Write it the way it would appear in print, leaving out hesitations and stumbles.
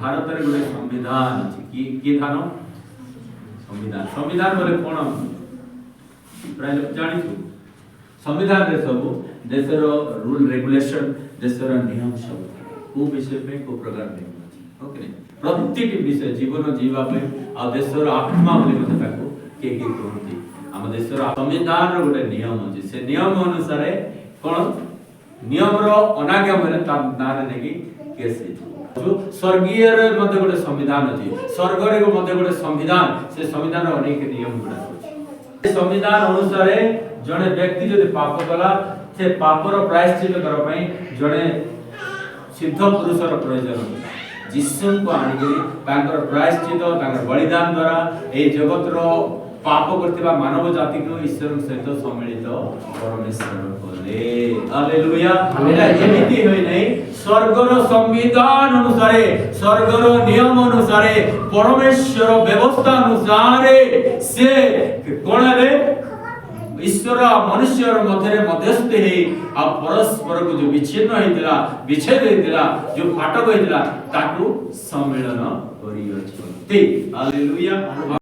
भारत रे गोटे संविधान अछि की थानो संविधान संविधान बोले कोन प्राय लोग जानि छु संविधान रे सब देशर रूल रेगुलेशन देशर नियम सब को विषय पे को प्रकार नियम अछि ओके प्रत्येक विषय जीवन जीवा पे आ देशर आत्मा बोले कथा को के कहନ୍ତି हम देशर संविधान रो गोटे नियम अछि से नियम अनुसार कोन नियम रो अनाज्ञा बोले ता नारे नेकी केस जो स्वर्गीय रे मध्ये गोटे संविधान अछि स्वर्ग रे मध्ये गोटे संविधान से संविधान रो अनेक नियम गुडा अछि संविधान अनुसार जने व्यक्ति जदि पाप कला से पापर प्रायश्चित कर पई जने सिद्ध पुरुषर प्रयोजन जिसु को आनिकरी तांकर प्रायश्चित तांकर बलिदान द्वारा ए जगत रो पाप करथिबा मानव जाति को ईश्वर सहित सम्मिलित परमेश्वर बोले हालेलुया एला एमिति होई नै स्वर्ग रो संविधान अनुसार स्वर्ग रो नियम अनुसार परमेश्वर व्यवस्था अनुसार से कोन रे ईश्वर मनुष्य मध्य मध्यस्थ हे आ परस्पर को जो विच्छिन्न हेतिला विच्छेद हेतिला जो फाटक हेतिला ताकू सम्मिलन करी अछि हालेलुया।